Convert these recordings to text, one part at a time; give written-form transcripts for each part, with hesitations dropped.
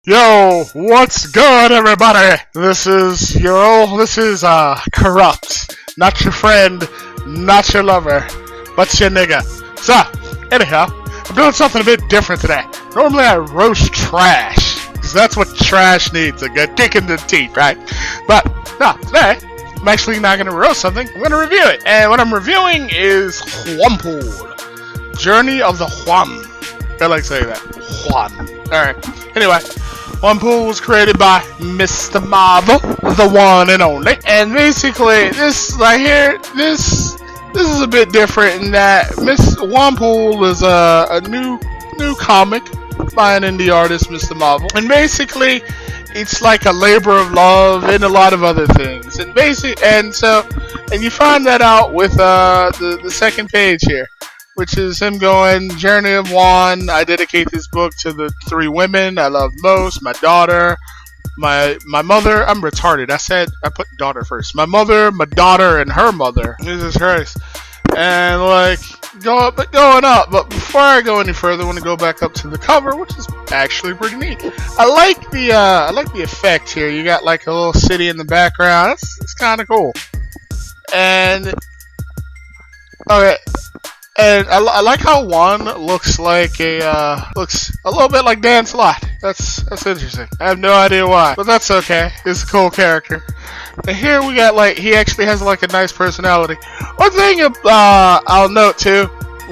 Yo, what's good, everybody? This is Corrupt. Not your friend, not your lover, but your nigga. So, anyhow, I'm doing something a bit different today. Normally I roast trash, because that's what trash needs, a good kick in the teeth, right? But, no, today, I'm actually not going to roast something, I'm going to review it. And what I'm reviewing is JuanPool. Journey of the Juan. I like saying that. Juan. Alright, anyway. JuanPool was created by Mr. Mahvel, the one and only. And basically, this right here, this is a bit different in that JuanPool is a new comic by an indie artist, Mr. Mahvel. And basically, it's like a labor of love and a lot of other things. And you find that out with the second page here, which is him going, Journey of Juan. I dedicate this book to the three women I love most. My daughter, my mother. I'm retarded. I put daughter first. My mother, my daughter, and her mother. Jesus Christ. And going up. But before I go any further, I want to go back up to the cover, which is actually pretty neat. I like the effect here. You got like a little city in the background. It's kind of cool. And okay. And I like how Juan looks like looks a little bit like Dan Slott. That's interesting. I have no idea why, but that's okay. He's a cool character. And here we got he actually has like a nice personality. One thing I'll note too,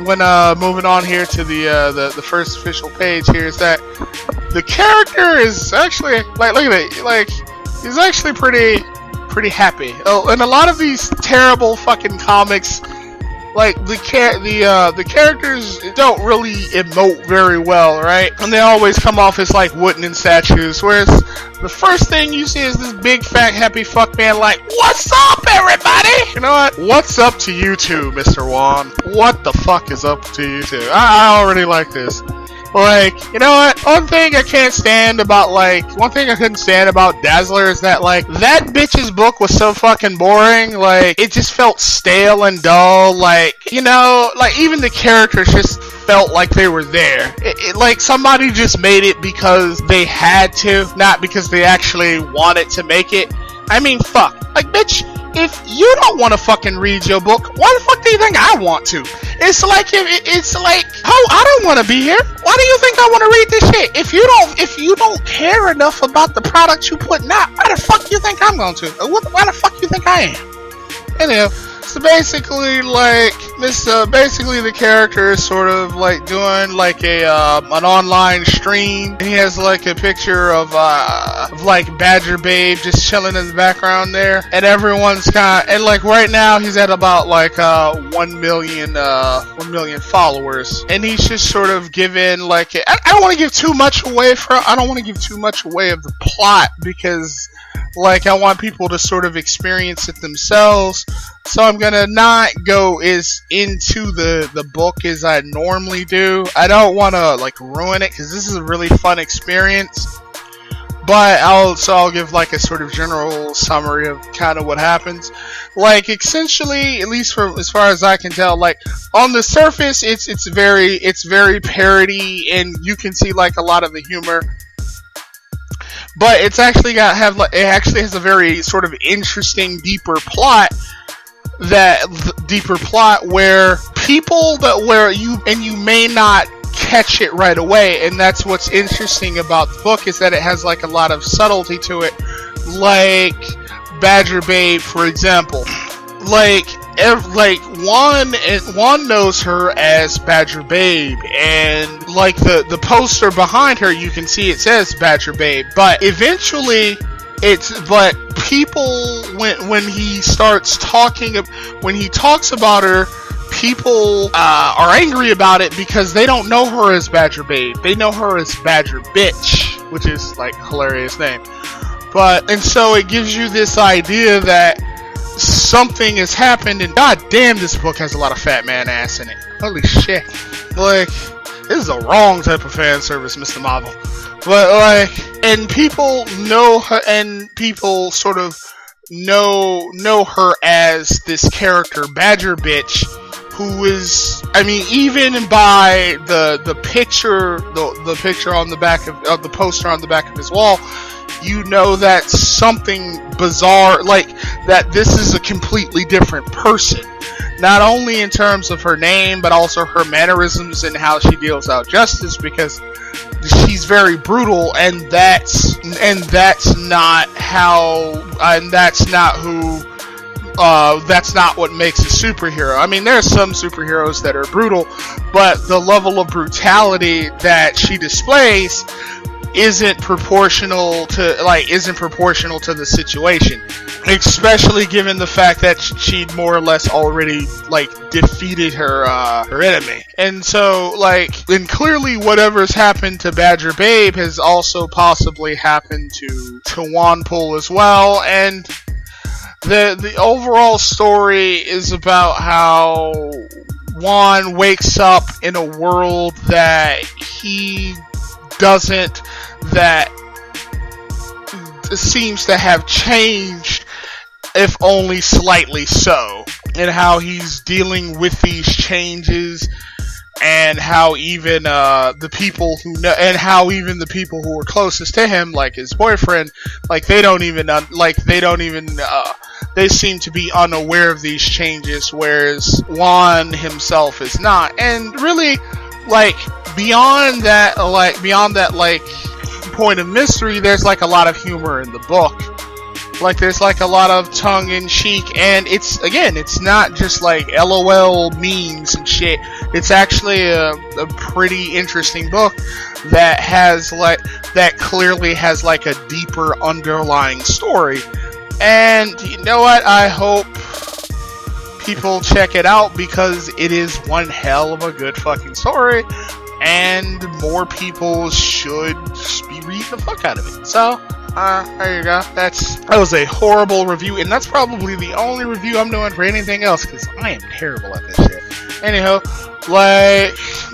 when moving on here to the first official page here, is that the character is actually look at it, he's actually pretty happy. Oh, and a lot of these terrible fucking comics, the characters don't really emote very well, right? And they always come off as like wooden statues. Whereas the first thing you see is this big fat happy fuck man like, "What's up, everybody?" You know what? What's up to you two, Mr. Juan? What the fuck is up to you two? I already like this. You know what? One thing I couldn't stand about Dazzler is that that bitch's book was so fucking boring. It just felt stale and dull. Even the characters just felt like they were there. Somebody just made it because they had to, not because they actually wanted to make it. I mean, fuck. Bitch, if you don't want to fucking read your book, why the fuck do you think I want to? It's like, oh, I don't want to be here. Why do you think I want to read this shit? If you don't care enough about the product you putting out, why the fuck you think I'm going to? Why the fuck you think I am? Anyhow, so basically, basically the character is sort of doing an online stream. He has a picture of Badger Babe just chilling in the background there, and everyone's right now he's at about 1 million followers, and he's just sort of given I don't want to give too much away of the plot, because I want people to sort of experience it themselves. So I'm gonna not go as into the book as I normally do. I don't want to ruin it, because this is a really fun experience. But I'll give a sort of general summary of kind of what happens. Essentially, at least as far as I can tell, on the surface, it's very parody, and you can see a lot of the humor. But it's actually it actually has a very sort of interesting, deeper plot. Where you may not catch it right away, and that's what's interesting about the book, is that it has a lot of subtlety to it. Badger Babe, for example. Juan knows her as Badger Babe, and the poster behind her, you can see it says Badger Babe, but eventually people, when he talks about her, people are angry about it because they don't know her as Badger Babe. They know her as Badger Bitch, which is hilarious name. And so it gives you this idea that something has happened, and god damn, this book has a lot of fat man ass in it. Holy shit. This is the wrong type of fan service, Mr. Mahvel. But and people know her, and people sort of know her as this character, Badger Bitch, who is, I mean, even by the picture, the picture on the back of the poster on the back of his wall, you know that something bizarre, like that this is a completely different person. Not only in terms of her name, but also her mannerisms and how she deals out justice, because she's very brutal, and that's not what makes a superhero. I mean, there are some superheroes that are brutal, but the level of brutality that she displays isn't proportional to the situation, especially given the fact that she'd more or less already defeated her enemy. And so and clearly whatever's happened to Badger Babe has also possibly happened to JuanPool as well. And the overall story is about how Juan wakes up in a world that he doesn't, that seems to have changed, if only slightly so, and how he's dealing with these changes, and how even the people who know, and how even the people who are closest to him, like his boyfriend, they seem to be unaware of these changes, whereas Juan himself is not. And really, beyond that point of mystery, there's a lot of humor in the book. There's a lot of tongue-in-cheek, and it's not just LOL memes and shit. It's actually a pretty interesting book that has that clearly has a deeper underlying story. And you know what? I hope people check it out, because it is one hell of a good fucking story, and more people should be reading the fuck out of it. So, there you go. That was a horrible review, and that's probably the only review I'm doing for anything else, because I am terrible at this shit. Anyhow,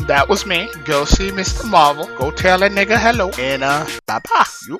that was me. Go see Mr. Mahvel. Go tell a nigga hello, and bye-bye.